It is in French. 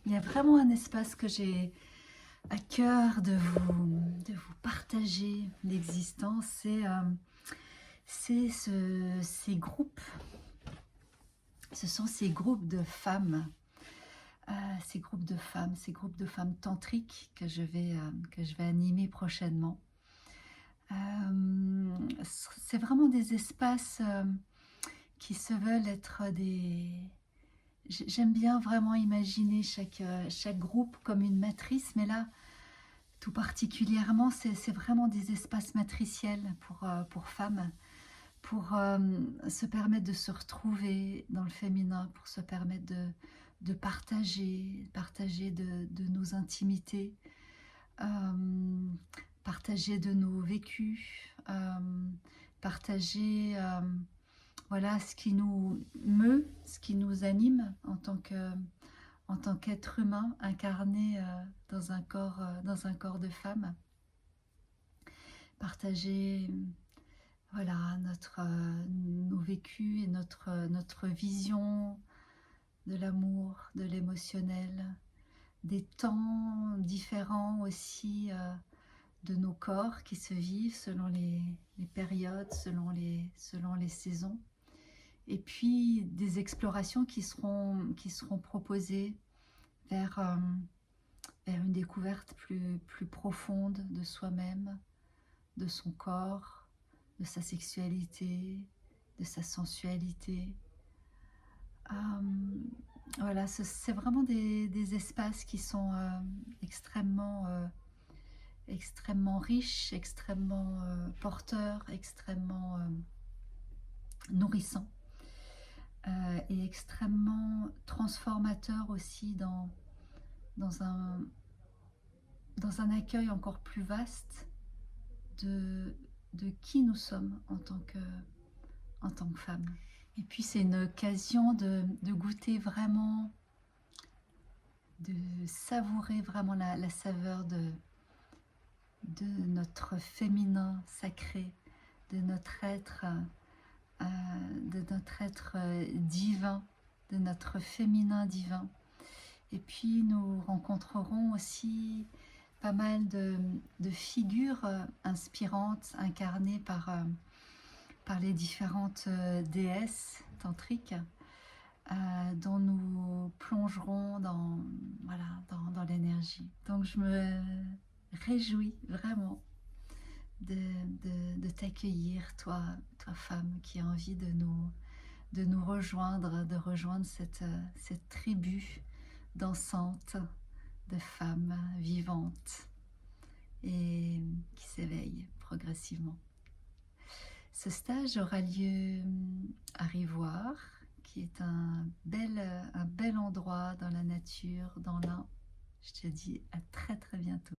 Il y a vraiment un espace que j'ai à cœur de vous partager l'existence. C'est ces groupes. Ce sont ces groupes de femmes, ces groupes de femmes tantriques que je vais animer prochainement. C'est vraiment des espaces qui se veulent être des... J'aime bien vraiment imaginer chaque groupe comme une matrice, mais là, tout particulièrement, c'est vraiment des espaces matriciels pour femmes, pour se permettre de se retrouver dans le féminin, pour se permettre de partager de nos intimités, euh, partager de nos vécus, partager voilà, ce qui nous meut, ce qui nous anime en tant qu'être humain incarné dans un corps de femme. Partager voilà, nos vécus et notre vision de l'amour, de l'émotionnel, des temps différents aussi de nos corps qui se vivent selon les périodes, selon les saisons. Et puis des explorations qui seront proposées vers une découverte plus profonde de soi-même, de son corps, de sa sexualité, de sa sensualité. Voilà, c'est vraiment des espaces qui sont extrêmement riches, extrêmement porteurs, extrêmement nourrissants et extrêmement transformateurs aussi dans un, dans un accueil encore plus vaste de qui nous sommes en tant que femme. Et puis c'est une occasion de goûter vraiment, de savourer vraiment la saveur de notre féminin sacré, de notre être, divin, de notre féminin divin. Et puis nous rencontrerons aussi pas mal de figures inspirantes, incarnées par les différentes déesses tantriques, dont nous plongerons dans l'énergie. Donc je me réjouis vraiment de t'accueillir, toi femme qui a envie de nous rejoindre, de rejoindre cette tribu dansante de femmes vivantes et qui s'éveillent progressivement. Ce stage aura lieu à Rivoire, qui est un bel endroit dans la nature, dans l'Ain. Je te dis à très très bientôt.